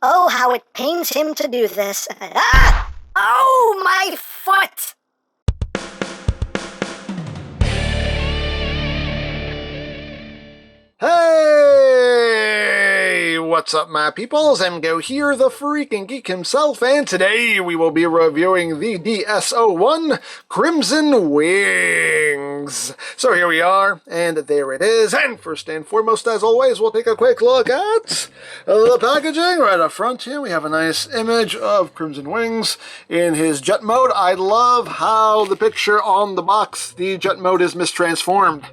Oh, how it pains him to do this. Ah! Oh, my foot! Hey! What's up, my peoples? EmGo here, the freaking geek himself, and today we will be reviewing the DS-01 Crimson Wings. So here we are, and there it is. And first and foremost, as always, we'll take a quick look at the packaging. Right up front here, we have a nice image of Crimson Wings in his jet mode. I love how the picture on the box, the jet mode is mistransformed.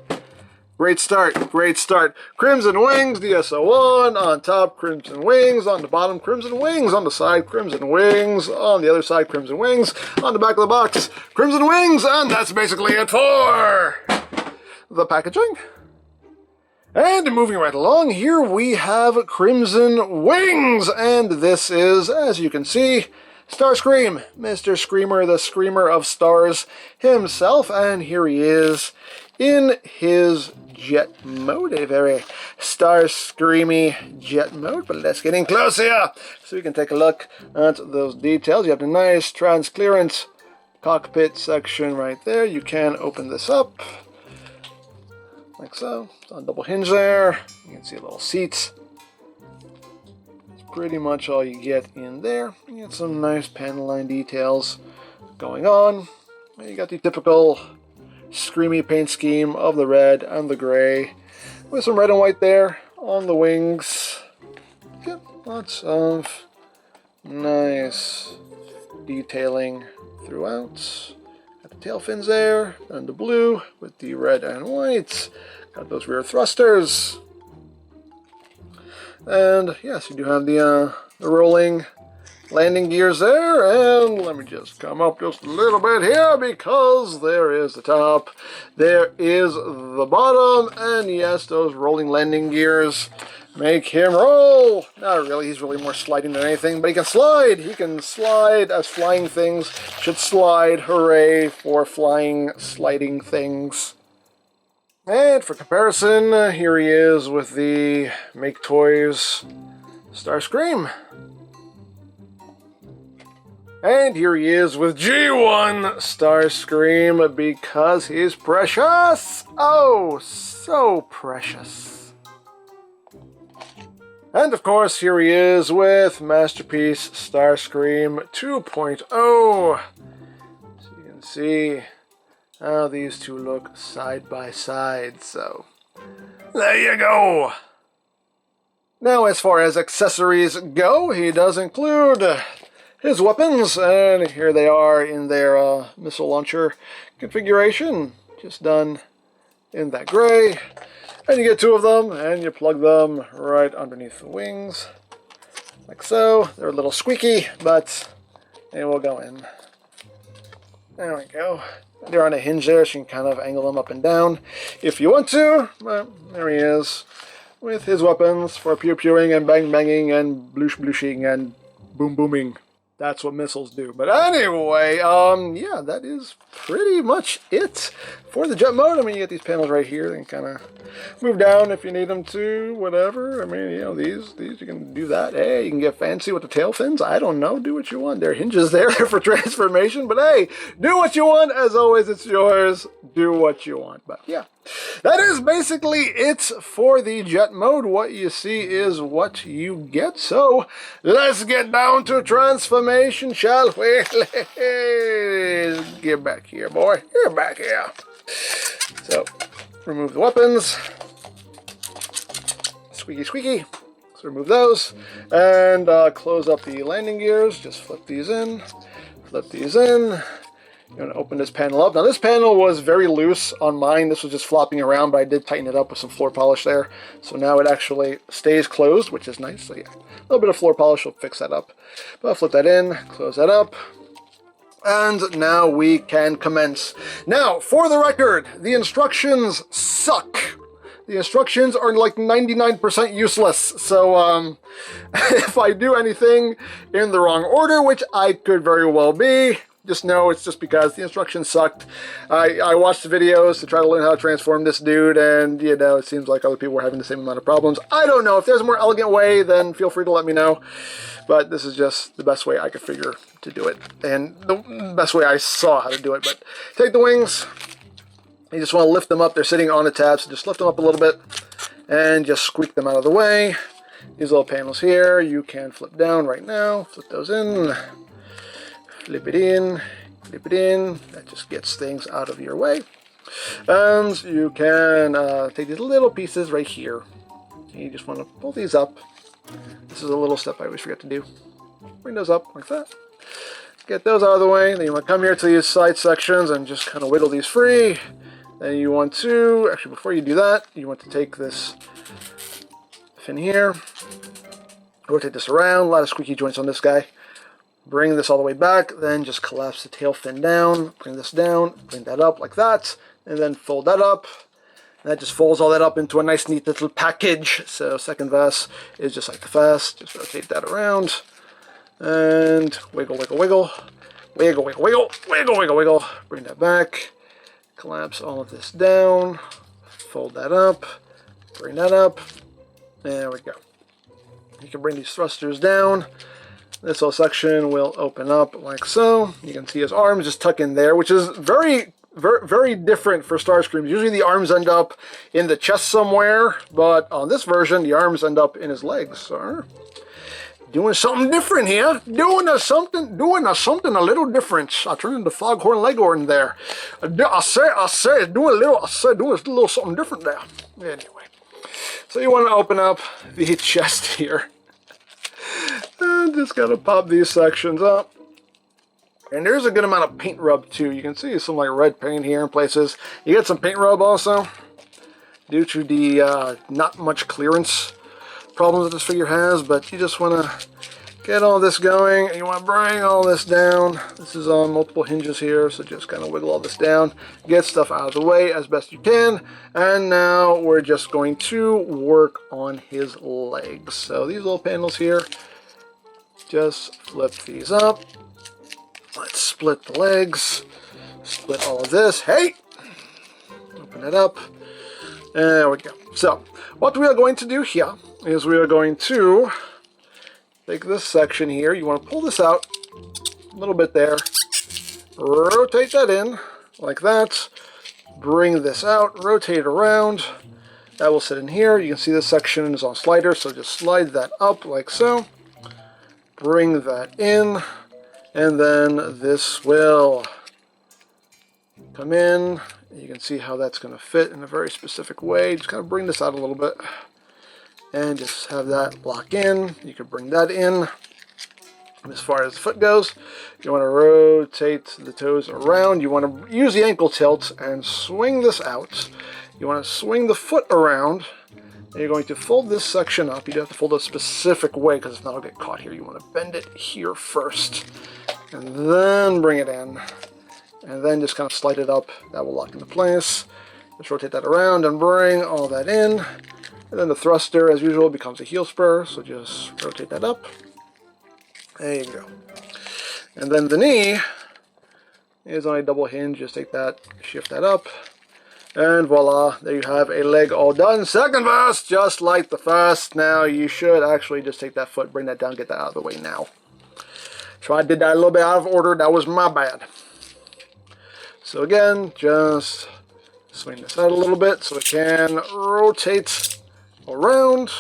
Great start, great start. Crimson Wings, DS-01, on top, Crimson Wings, on the bottom, Crimson Wings, on the side, Crimson Wings, on the other side, Crimson Wings, on the back of the box, Crimson Wings, and that's basically it for the packaging. And moving right along, here we have Crimson Wings, and this is, as you can see, Starscream, Mr. Screamer, the Screamer of Stars himself, and here he is in his jet mode, a very Starscreamy jet mode, but let's get in close here so we can take a look at those details. You have the nice transparent cockpit section right there. You can open this up like so. It's on a double hinge there. You can see a little seat. That's pretty much all you get in there. You get some nice panel line details going on. You got the typical Screamy paint scheme of the red and the gray with some red and white there on the wings. Yep, lots of nice detailing throughout. Got the tail fins there and the blue with the red and white. Got those rear thrusters. And yes, you do have the rolling landing gears there, and let me just come up just a little bit here because there is the top, there is the bottom, and yes, those rolling landing gears make him roll. Not really, he's really more sliding than anything, but he can slide. He can slide as flying things should slide. Hooray for flying, sliding things. And for comparison, here he is with the Make Toys Starscream. And here he is with G1 Starscream because he's precious. Oh, so precious. And of course, here he is with Masterpiece Starscream 2.0. So you can see how these two look side by side. So there you go. Now, as far as accessories go, he does include his weapons, and here they are in their missile launcher configuration, just done in that gray. And you get two of them, and you plug them right underneath the wings, like so. They're a little squeaky, but they will go in. There we go. They're on a hinge there, so you can kind of angle them up and down if you want to. But there he is, with his weapons for pew-pewing and bang-banging and bloosh-blooshing and boom-booming. That's what missiles do. But anyway, yeah, that is pretty much it for the jet mode. I mean, you get these panels right here. They can kind of move down if you need them to, whatever. I mean, you know, these you can do that. Hey, you can get fancy with the tail fins. I don't know. Do what you want. There are hinges there for transformation. But hey, do what you want. As always, it's yours. Do what you want. But yeah, that is basically it for the jet mode. What you see is what you get. So let's get down to transformation, shall we? Get back here, boy. Get back here. So, remove the weapons. Squeaky, squeaky. So remove those. And close up the landing gears. Just flip these in. Flip these in. You're going to open this panel up. Now, this panel was very loose on mine. This was just flopping around, but I did tighten it up with some floor polish there. So now it actually stays closed, which is nice. So yeah, a little bit of floor polish will fix that up. But I'll flip that in, close that up. And now we can commence. Now, for the record, the instructions suck. The instructions are like 99% useless. So if I do anything in the wrong order, which I could very well be, just know it's just because the instructions sucked. I watched the videos to try to learn how to transform this dude, and, you know, it seems like other people were having the same amount of problems. I don't know. If there's a more elegant way, then feel free to let me know. But this is just the best way I could figure to do it, and the best way I saw how to do it. But take the wings. You just want to lift them up. They're sitting on the tab, so just lift them up a little bit and just squeak them out of the way. These little panels here, you can flip down right now. Flip those in. Flip it in. Flip it in. That just gets things out of your way. And you can take these little pieces right here. You just want to pull these up. This is a little step I always forget to do. Bring those up like that. Get those out of the way. Then you want to come here to these side sections and just kind of wiggle these free. Then you want to, actually before you do that, you want to take this fin here, rotate this around, a lot of squeaky joints on this guy. Bring this all the way back, then just collapse the tail fin down, bring this down, bring that up like that, and then fold that up. And that just folds all that up into a nice neat little package. So second vest is just like the first. Just rotate that around and wiggle, wiggle, wiggle, wiggle, wiggle, wiggle, wiggle, wiggle, wiggle. Bring that back. Collapse all of this down, fold that up, bring that up, there we go. You can bring these thrusters down. This whole section will open up like so. You can see his arms just tuck in there, which is very, very different for Starscream. Usually the arms end up in the chest somewhere, but on this version, the arms end up in his legs. So, doing something different here. Doing something a little different. I turned into Foghorn Leghorn there. I say, doing a little something different there. Anyway, so you want to open up the chest here. And just gotta pop these sections up. And there's a good amount of paint rub too. You can see some like red paint here in places. You get some paint rub also due to the not much clearance problems that this figure has, but you just want to get all this going, and you want to bring all this down. This is on multiple hinges here, so just kind of wiggle all this down, get stuff out of the way as best you can, and now we're just going to work on his legs. So these little panels here, just flip these up. Let's split the legs, split all of this. Hey! Open it up. There we go. So, what we are going to do here is we are going to take this section here. You want to pull this out a little bit there. Rotate that in like that. Bring this out. Rotate around. That will sit in here. You can see this section is on slider, so just slide that up like so. Bring that in. And then this will come in. You can see how that's going to fit in a very specific way. Just kind of bring this out a little bit. And just have that lock in. You can bring that in. As far as the foot goes, you want to rotate the toes around. You want to use the ankle tilt and swing this out. You want to swing the foot around. And you're going to fold this section up. You do have to fold it a specific way because if not, it'll get caught here. You want to bend it here first. And then bring it in. And then just kind of slide it up. That will lock into place. Just rotate that around and bring all that in. And then the thruster, as usual, becomes a heel spur, so just rotate that up. There you go. And then the knee is on a double hinge. Just take that, shift that up, and voila, there you have a leg all done. Second vest, just like the first. Now you should actually just take that foot, bring that down, get that out of the way now. So I did that a little bit out of order. That was my bad. So again, just swing this out a little bit so it can rotate around,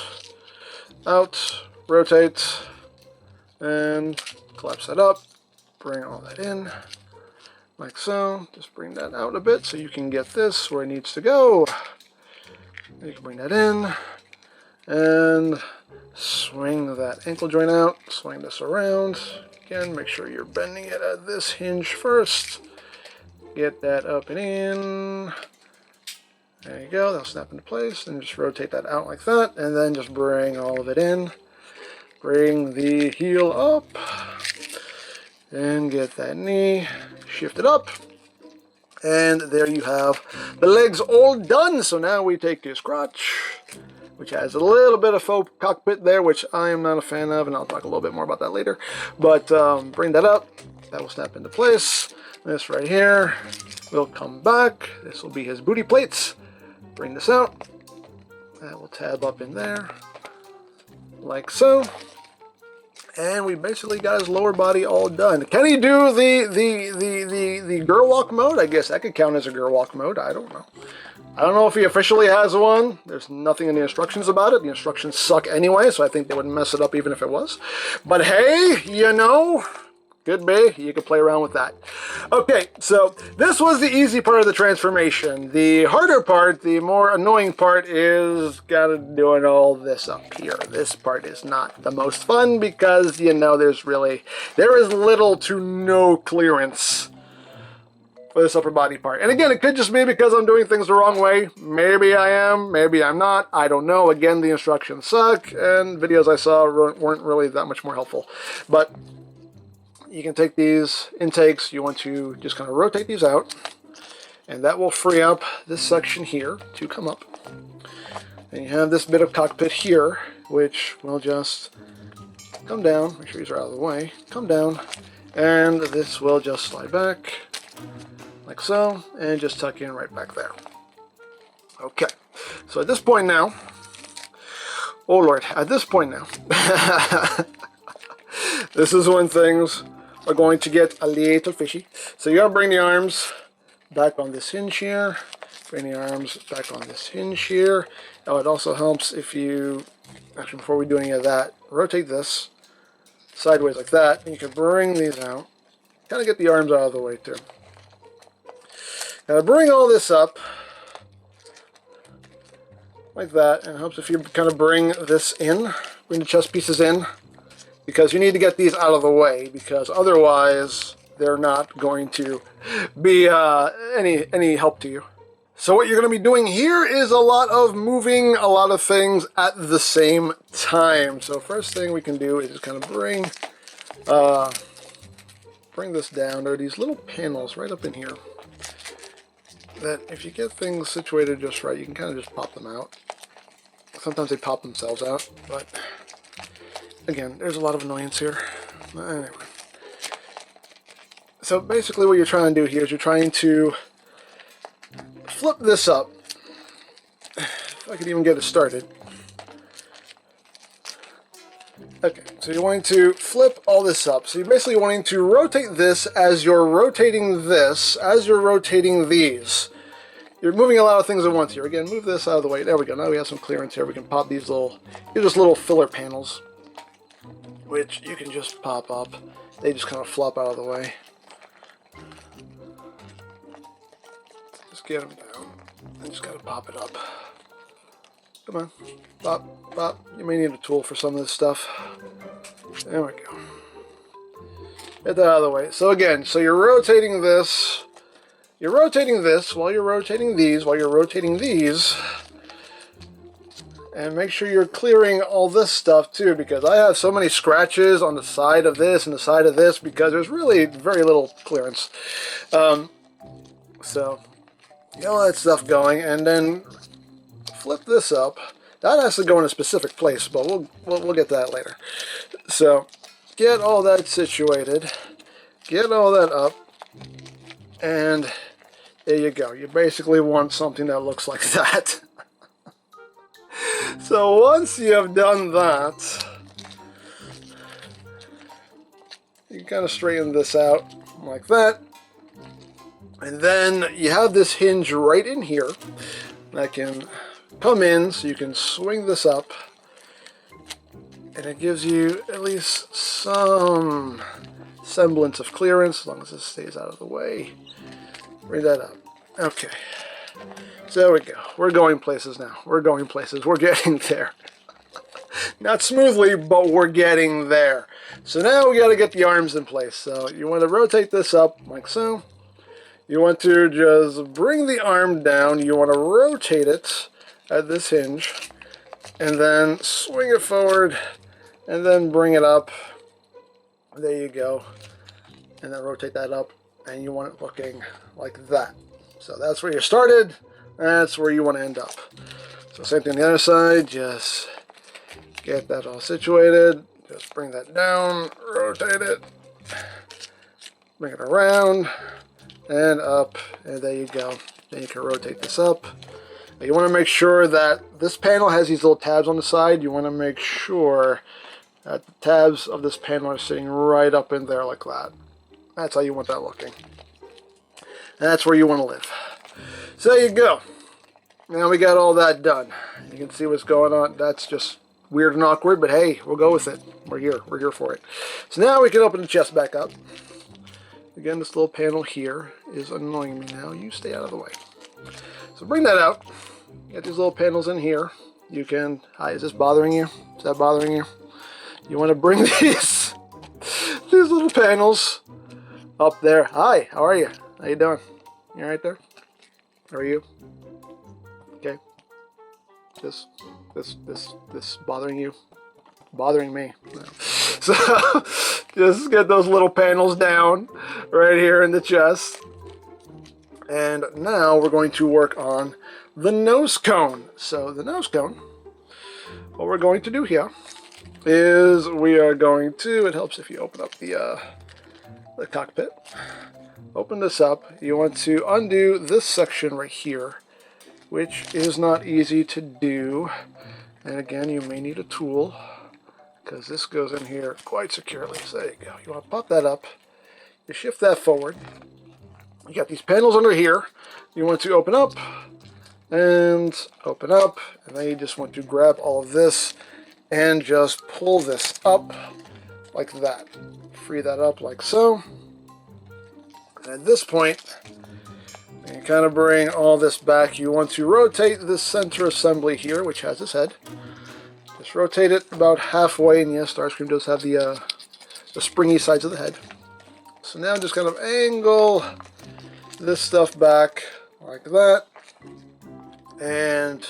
out, rotate, and collapse that up. Bring all that in, like so. Just bring that out a bit so you can get this where it needs to go. You can bring that in, and swing that ankle joint out. Swing this around. Again, make sure you're bending it at this hinge first. Get that up and in. There you go, that'll snap into place, and just rotate that out like that, and then just bring all of it in. Bring the heel up, and get that knee shifted up, and there you have the legs all done. So now we take this crotch, which has a little bit of faux cockpit there, which I am not a fan of, and I'll talk a little bit more about that later. But bring that up, That will snap into place. This right here will come back. This will be his booty plates. Bring this out. That will tab up in there, like so. And we basically got his lower body all done. Can he do the girl walk mode? I guess that could count as a girl walk mode. I don't know. I don't know if he officially has one. There's nothing in the instructions about it. The instructions suck anyway, so I think they would mess it up even if it was. But hey, you know, could be. You could play around with that. Okay, so this was the easy part of the transformation. The harder part, the more annoying part is doing all this up here. This part is not the most fun because, you know, there is little to no clearance for this upper body part. And again, it could just be because I'm doing things the wrong way. Maybe I am, maybe I'm not. I don't know. Again, the instructions suck, and videos I saw weren't really that much more helpful. But you can take these intakes, you want to just kind of rotate these out, and that will free up this section here to come up. And you have this bit of cockpit here, which will just come down, make sure these are out of the way, come down, and this will just slide back, like so, and just tuck in right back there. Okay, so at this point now, oh Lord, at this point now, this is when things are going to get a little fishy. So you gotta bring the arms back on this hinge here, bring the arms back on this hinge here. Now it also helps if you, actually before we do any of that, rotate this sideways like that, and you can bring these out, kind of get the arms out of the way too. Now bring all this up like that, and it helps if you kind of bring this in, bring the chest pieces in, because you need to get these out of the way, because otherwise they're not going to be any help to you. So what you're going to be doing here is a lot of moving a lot of things at the same time. So first thing we can do is just kind of bring this down. There are these little panels right up in here that if you get things situated just right, you can kind of just pop them out. Sometimes they pop themselves out, but again, there's a lot of annoyance here. Anyway. So basically what you're trying to do here is you're trying to flip this up. If I could even get it started. Okay, so you're wanting to flip all this up. So you're basically wanting to rotate this as you're rotating this, as you're rotating these. You're moving a lot of things at once here. Again, move this out of the way. There we go. Now we have some clearance here. We can pop these they're just little filler panels, which you can just pop up. They just kind of flop out of the way. Just get them down. And just gotta pop it up. Come on. Pop, pop. You may need a tool for some of this stuff. There we go. Get that out of the way. So again, so you're rotating this. You're rotating this while you're rotating these, while you're rotating these. And make sure you're clearing all this stuff too, because I have so many scratches on the side of this and the side of this because there's really very little clearance. So get all that stuff going, and then flip this up. That has to go in a specific place, but we'll get to that later. So get all that situated, get all that up, and there you go. You basically want something that looks like that. So once you have done that, you can kind of straighten this out like that. And then you have this hinge right in here that can come in, so you can swing this up. And it gives you at least some semblance of clearance, as long as this stays out of the way. Bring that up. Okay. So there we go. We're going places now. We're going places. We're getting there. Not smoothly, but we're getting there. So now we got to get the arms in place. So you want to rotate this up like so. You want to just bring the arm down. You want to rotate it at this hinge. And then swing it forward. And then bring it up. There you go. And then rotate that up. And you want it looking like that. So that's where you started. That's where you want to end up. So same thing on the other side. Just get that all situated. Just bring that down. Rotate it. bring it around and up, and there you go. Then you can rotate this up. Now you want to make sure that this panel has these little tabs on the side. You want to make sure that the tabs of this panel are sitting right up in there like that. That's how you want that looking. And that's where you want to live. So there you go. Now we got all that done. You can see what's going on. That's just weird and awkward, but hey, we'll go with it. We're here. We're here for it. So now we can open the chest back up. Again, this little panel here is annoying me now. You stay out of the way. So bring that out. Get these little panels in here. You can... Hi, is this bothering you? Is that bothering you? You want to bring these little panels up there. Hi, how are you? How you doing? You right there? How are you? Okay. This bothering you? Bothering me. No. So, just get those little panels down right here in the chest. And now we're going to work on the nose cone. So the nose cone, what we're going to do here is we are going to, it helps if you open up the cockpit. Open this up. You want to undo this section right here, which is not easy to do. And again, you may need a tool because this goes in here quite securely. So there you go. You want to pop that up. You shift that forward. You got these panels under here. You want to open up and open up. And then you just want to grab all of this and just pull this up like that. Free that up like so. And at this point, you kind of bring all this back. You want to rotate this center assembly here, which has this head. Just rotate it about halfway, and yes, Starscream does have the springy sides of the head. So now just kind of angle this stuff back like that. And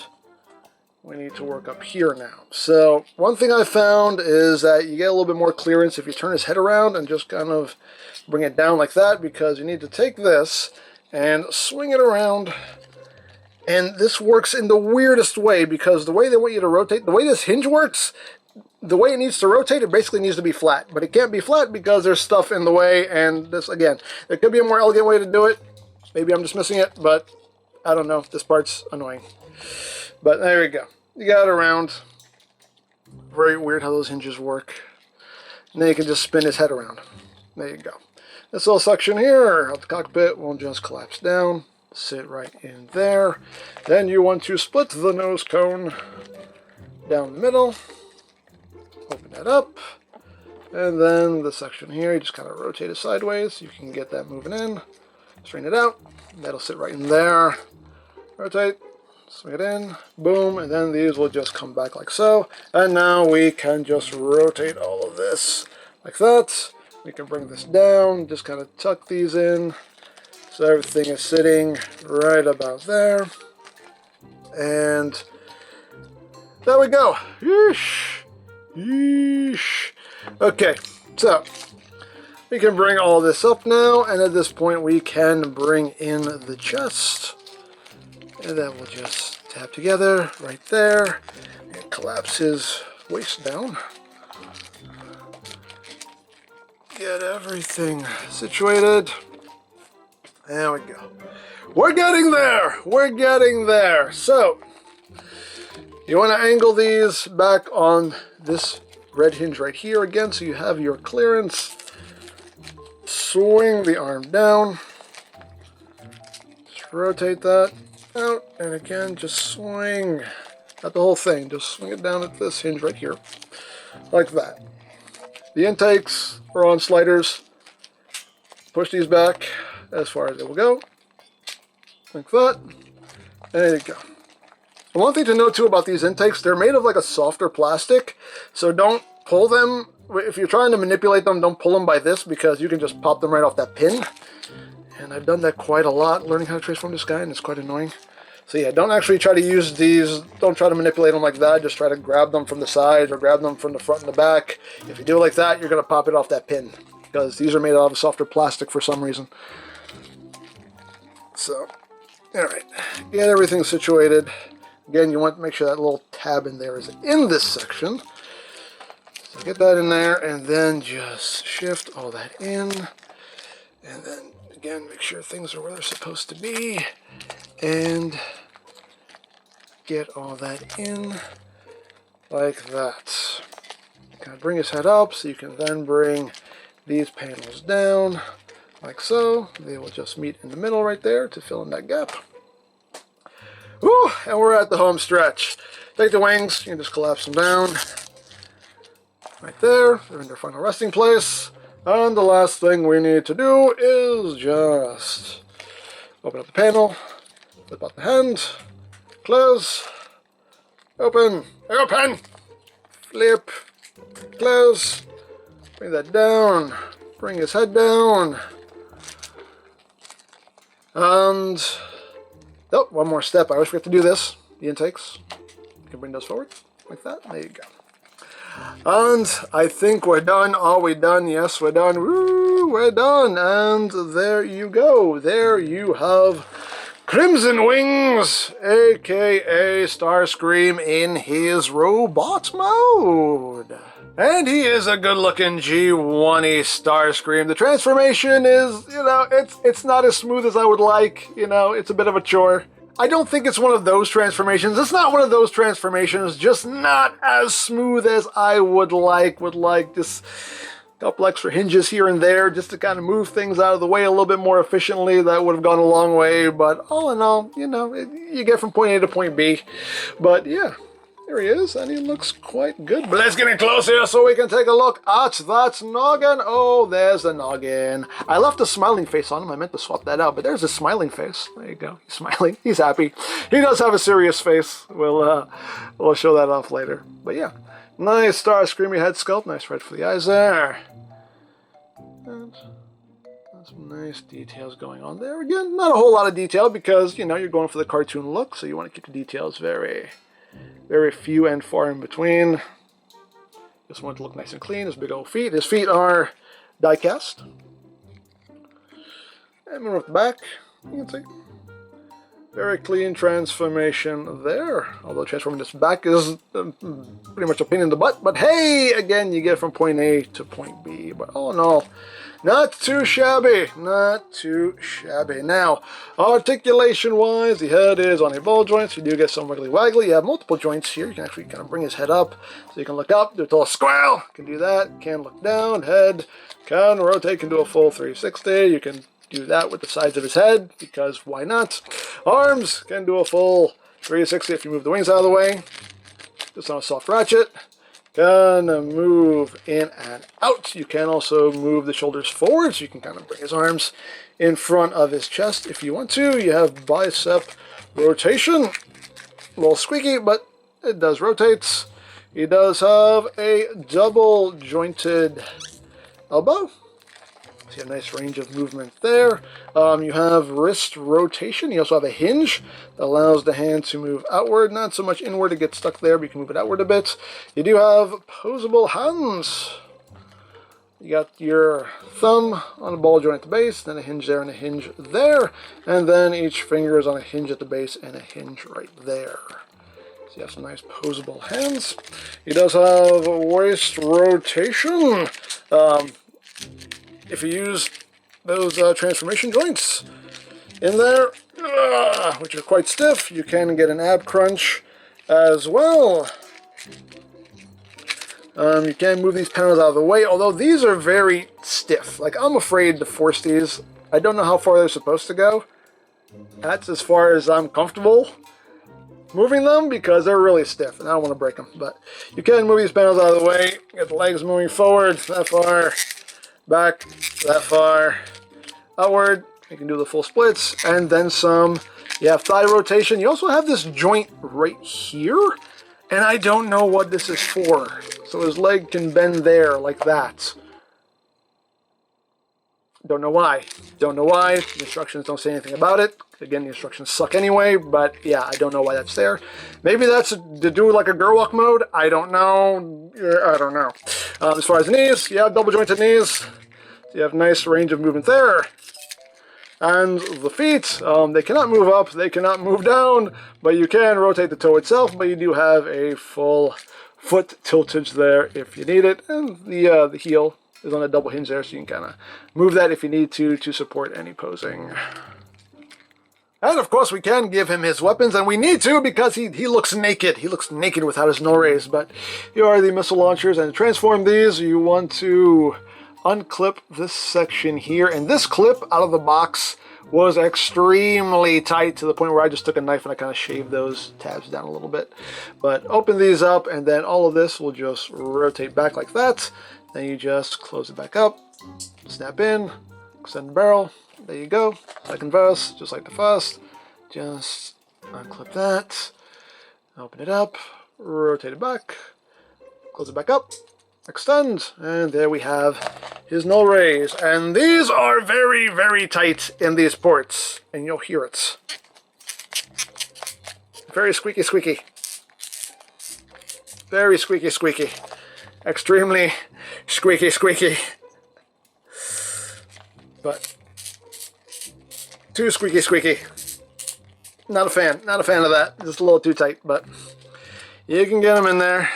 we need to work up here now. So one thing I found is that you get a little bit more clearance if you turn his head around and just kind of bring it down like that, because you need to take this and swing it around. And this works in the weirdest way, because the way they want you to rotate, the way this hinge works, the way it needs to rotate, it basically needs to be flat. But it can't be flat because there's stuff in the way, and this, again, there could be a more elegant way to do it. Maybe I'm just missing it, but I don't know. This part's annoying. But there we go. You got it around. Very weird how those hinges work. And then you can just spin his head around. There you go. This little section here of the cockpit will just collapse down. Sit right in there. Then you want to split the nose cone down the middle. Open that up. And then the section here, you just kind of rotate it sideways. You can get that moving in. Straighten it out. That'll sit right in there. Rotate. Swing it in, boom, and then these will just come back like so. And now we can just rotate all of this like that. We can bring this down, just kind of tuck these in so everything is sitting right about there. And there we go. Yeesh. Yeesh. Okay, so we can bring all this up now, and at this point we can bring in the chest. And then we'll just tap together right there and collapse his waist down. Get everything situated. There we go. We're getting there. We're getting there. So you want to angle these back on this red hinge right here again, so you have your clearance. Swing the arm down. Just rotate that out, and again, just swing, not the whole thing, just swing it down at this hinge right here, like that. The intakes are on sliders. Push these back as far as it will go, like that. There you go. And one thing to note too about these intakes, they're made of like a softer plastic, so don't pull them. If you're trying to manipulate them, don't pull them by this, because you can just pop them right off that pin. And I've done that quite a lot, learning how to transform this guy, and it's quite annoying. So yeah, don't actually try to use these, don't try to manipulate them like that, just try to grab them from the side or grab them from the front and the back. If you do it like that, you're going to pop it off that pin, because these are made out of softer plastic for some reason. So, alright, get everything situated. Again, you want to make sure that little tab in there is in this section. So get that in there, and then just shift all that in. And then, again, make sure things are where they're supposed to be. And get all that in like that. Kind of bring his head up so you can then bring these panels down like so. They will just meet in the middle right there to fill in that gap. Woo! And we're at the home stretch. Take the wings, you can just collapse them down. Right there, they're in their final resting place. And the last thing we need to do is just open up the panel, flip out the hand, close, open, open, flip, close, bring that down, bring his head down, and, oh, one more step, I always forget to do this, the intakes, you can bring those forward, like that, there you go. And I think we're done. Are we done? Yes, we're done. Woo, we're done. And there you go. There you have Crimson Wings, aka Starscream, in his robot mode. And he is a good-looking G1-y Starscream. The transformation is, you know, it's not as smooth as I would like. You know, it's a bit of a chore. I don't think it's one of those transformations. It's not one of those transformations, just not as smooth as I would like just a couple extra hinges here and there just to kind of move things out of the way a little bit more efficiently. That would have gone a long way, but all in all, you know, you get from point A to point B. But yeah, there he is, and he looks quite good. But let's get in close here so we can take a look at that noggin. Oh, there's the noggin. I left a smiling face on him. I meant to swap that out, but there's a smiling face. There you go. He's smiling. He's happy. He does have a serious face. We'll show that off later. But yeah, nice Starscreamy head sculpt. Nice red for the eyes there. And some nice details going on there. Again, not a whole lot of detail because, you know, you're going for the cartoon look, so you want to keep the details very few and far in between. Just want it to look nice and clean. His big old feet. His feet are die cast. And move the back. You can see. Very clean transformation there. Although transforming this back is pretty much a pain in the butt. But hey, again, you get from point A to point B. But all in all, not too shabby. Not too shabby. Now, articulation-wise, the head is on a ball joint, so you do get some wiggly-waggly. You have multiple joints here. You can actually kind of bring his head up, so you can look up, do a little squirrel. You can do that. Can look down. Head can rotate, can do a full 360. You can do that with the sides of his head, because why not? Arms can do a full 360 if you move the wings out of the way. Just on a soft ratchet. Can move in and out. You can also move the shoulders forward, so you can kind of bring his arms in front of his chest if you want to. You have bicep rotation. A little squeaky, but it does rotate. He does have a double jointed elbow. So you have a nice range of movement there. You have wrist rotation. You also have a hinge that allows the hand to move outward, not so much inward to get stuck there, but you can move it outward a bit. You do have posable hands. You got your thumb on a ball joint at the base, then a hinge there and a hinge there, and then each finger is on a hinge at the base and a hinge right there. So you have some nice posable hands. He does have waist rotation. If you use those transformation joints in there, which are quite stiff, you can get an ab crunch as well. You can move these panels out of the way, although these are very stiff. Like, I'm afraid to force these. I don't know how far they're supposed to go. That's as far as I'm comfortable moving them, because they're really stiff, and I don't want to break them. But you can move these panels out of the way, get the legs moving forward, that far, back, that far, outward. You can do the full splits, and then some. You have thigh rotation. You also have this joint right here, and I don't know what this is for. So his leg can bend there, like that. Don't know why. Don't know why. The instructions don't say anything about it. Again, the instructions suck anyway, but yeah, I don't know why that's there. Maybe that's to do like a girl walk mode. I don't know. I don't know. As far as knees, you have double jointed knees. So you have nice range of movement there. And the feet, they cannot move up, they cannot move down, but you can rotate the toe itself, but you do have a full foot tiltage there if you need it. And the heel is on a double hinge there, so you can kind of move that if you need to support any posing. And of course we can give him his weapons, and we need to because he looks naked. He looks naked without his null rays, but here are the missile launchers, and to transform these, you want to unclip this section here, and this clip out of the box was extremely tight to the point where I just took a knife and I kind of shaved those tabs down a little bit. But open these up, and then all of this will just rotate back like that. Then you just close it back up, snap in, extend the barrel. There you go. Second verse, just like the first. Just unclip that, open it up, rotate it back, close it back up, extend, and there we have his null rays. And these are very, very tight in these ports, and you'll hear it. Very squeaky, squeaky. Very squeaky, squeaky. Extremely squeaky, squeaky. But too squeaky, squeaky. Not a fan of that. Just a little too tight, but you can get him in there.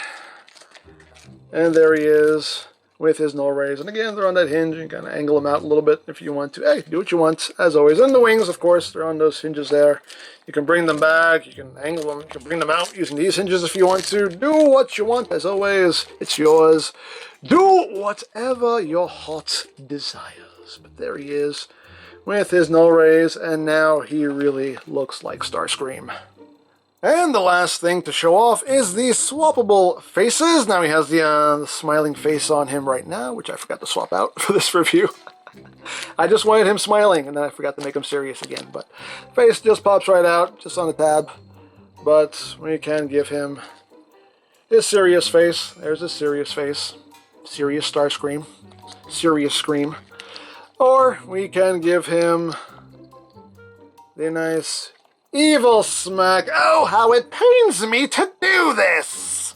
And there he is with his null rays. And again, they're on that hinge. You can kind of angle them out a little bit if you want to. Hey, do what you want, as always. And the wings, of course, they're on those hinges there. You can bring them back. You can angle them. You can bring them out using these hinges if you want to. Do what you want, as always. It's yours. Do whatever your heart desires. But there he is with his null rays, and now he really looks like Starscream. And the last thing to show off is the swappable faces. Now he has the smiling face on him right now, which I forgot to swap out for this review. I just wanted him smiling, and then I forgot to make him serious again. But face just pops right out, just on the tab. But we can give him his serious face. There's his serious face. Serious Starscream. Serious Scream. Or we can give him the nice evil smack. Oh, how it pains me to do this!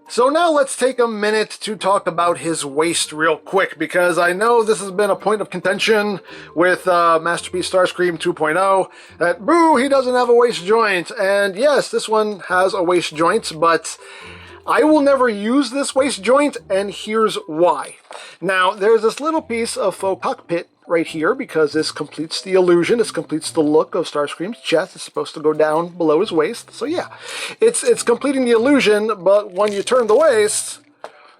So now let's take a minute to talk about his waist real quick, because I know this has been a point of contention with Masterpiece Starscream 2.0, that boo, he doesn't have a waist joint. And yes, this one has a waist joint, but I will never use this waist joint, and here's why. Now, there's this little piece of faux cockpit right here, because this completes the illusion, this completes the look of Starscream's chest. It's supposed to go down below his waist, so yeah, it's completing the illusion, but when you turn the waist,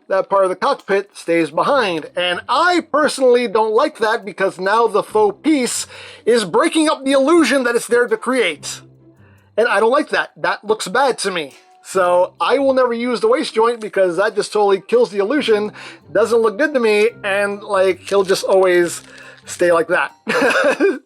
that part of the cockpit stays behind. And I personally don't like that, because now the faux piece is breaking up the illusion that it's there to create. And I don't like that. That looks bad to me. So I will never use the waist joint, because that just totally kills the illusion. Doesn't look good to me, and like he'll just always stay like that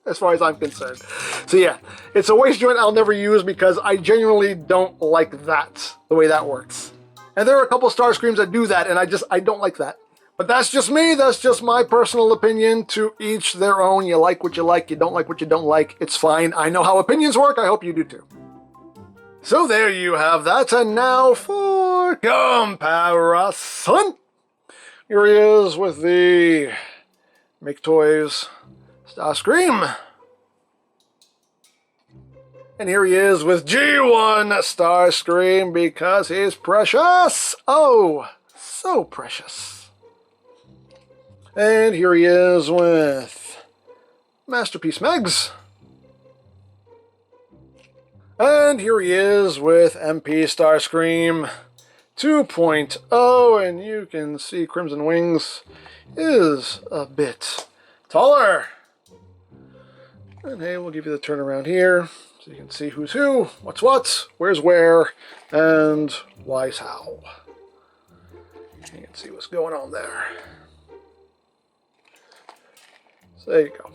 as far as I'm concerned. So yeah, it's a waist joint I'll never use, because I genuinely don't like that, the way that works. And there are a couple Starscreams that do that, and I don't like that. But that's just me, that's just my personal opinion. To each their own. You like what you like, you don't like what you don't like. It's fine. I know how opinions work, I hope you do too. So there you have that, and now for comparison. Here he is with the Make Toys Starscream. And here he is with G1 Starscream, because he's precious. Oh, so precious. And here he is with Masterpiece Megs. And here he is with MP Starscream 2.0, and you can see Crimson Wings is a bit taller. And hey, we'll give you the turnaround here, so you can see who's who, what's what, where's where, and why's how. You can see what's going on there. So there you go.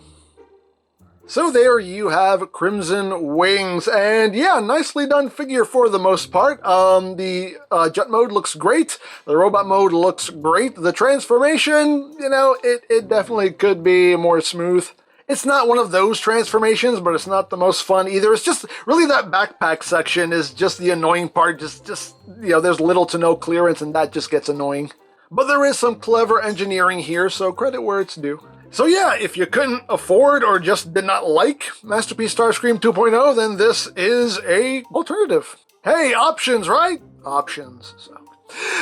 So there you have Crimson Wings, and yeah, nicely done figure for the most part. The jet mode looks great, the robot mode looks great, the transformation, you know, it definitely could be more smooth. It's not one of those transformations, but it's not the most fun either. It's just, really that backpack section is just the annoying part, just you know, there's little to no clearance, and that just gets annoying. But there is some clever engineering here, so credit where it's due. So yeah, if you couldn't afford or just did not like Masterpiece Starscream 2.0, then this is a alternative. Hey, options, right? Options. So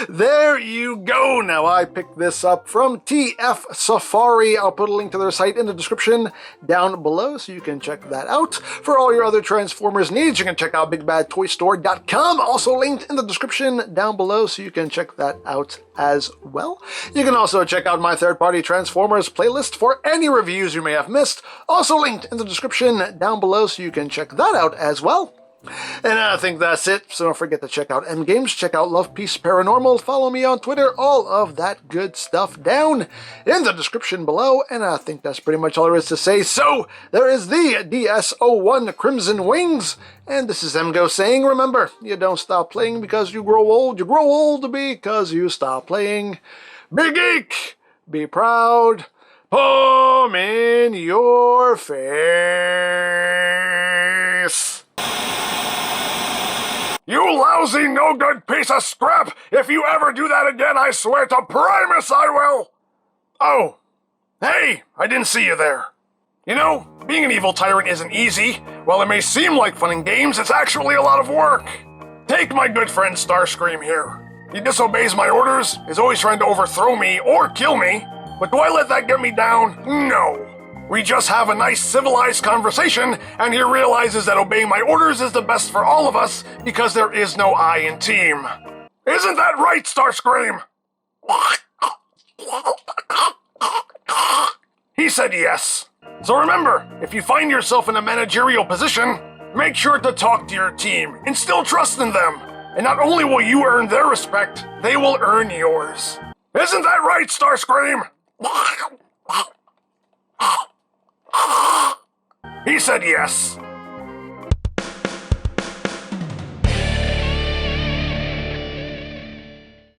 There you go. Now, I picked this up from TF Safari. I'll put a link to their site in the description down below so you can check that out. For all your other Transformers needs, you can check out BigBadToyStore.com. Also linked in the description down below so you can check that out as well. You can also check out my third-party Transformers playlist for any reviews you may have missed. Also linked in the description down below so you can check that out as well. And I think that's it, so don't forget to check out EmGo's, check out Love Peace Paranormal, follow me on Twitter, all of that good stuff down in the description below, and I think that's pretty much all there is to say. So, there is the DS-01 Crimson Wings, and this is EmGo saying, remember, you don't stop playing because you grow old because you stop playing. Be geek, be proud, palm in your face. You lousy, no-good piece of scrap! If you ever do that again, I swear to Primus I will! Oh, hey, I didn't see you there. You know, being an evil tyrant isn't easy. While it may seem like fun and games, it's actually a lot of work. Take my good friend Starscream here. He disobeys my orders, is always trying to overthrow me or kill me, but do I let that get me down? No. We just have a nice civilized conversation, and he realizes that obeying my orders is the best for all of us because there is no I in team. Isn't that right, Starscream? He said yes. So remember, if you find yourself in a managerial position, make sure to talk to your team, instill trust in them, and not only will you earn their respect, they will earn yours. Isn't that right, Starscream? He said yes.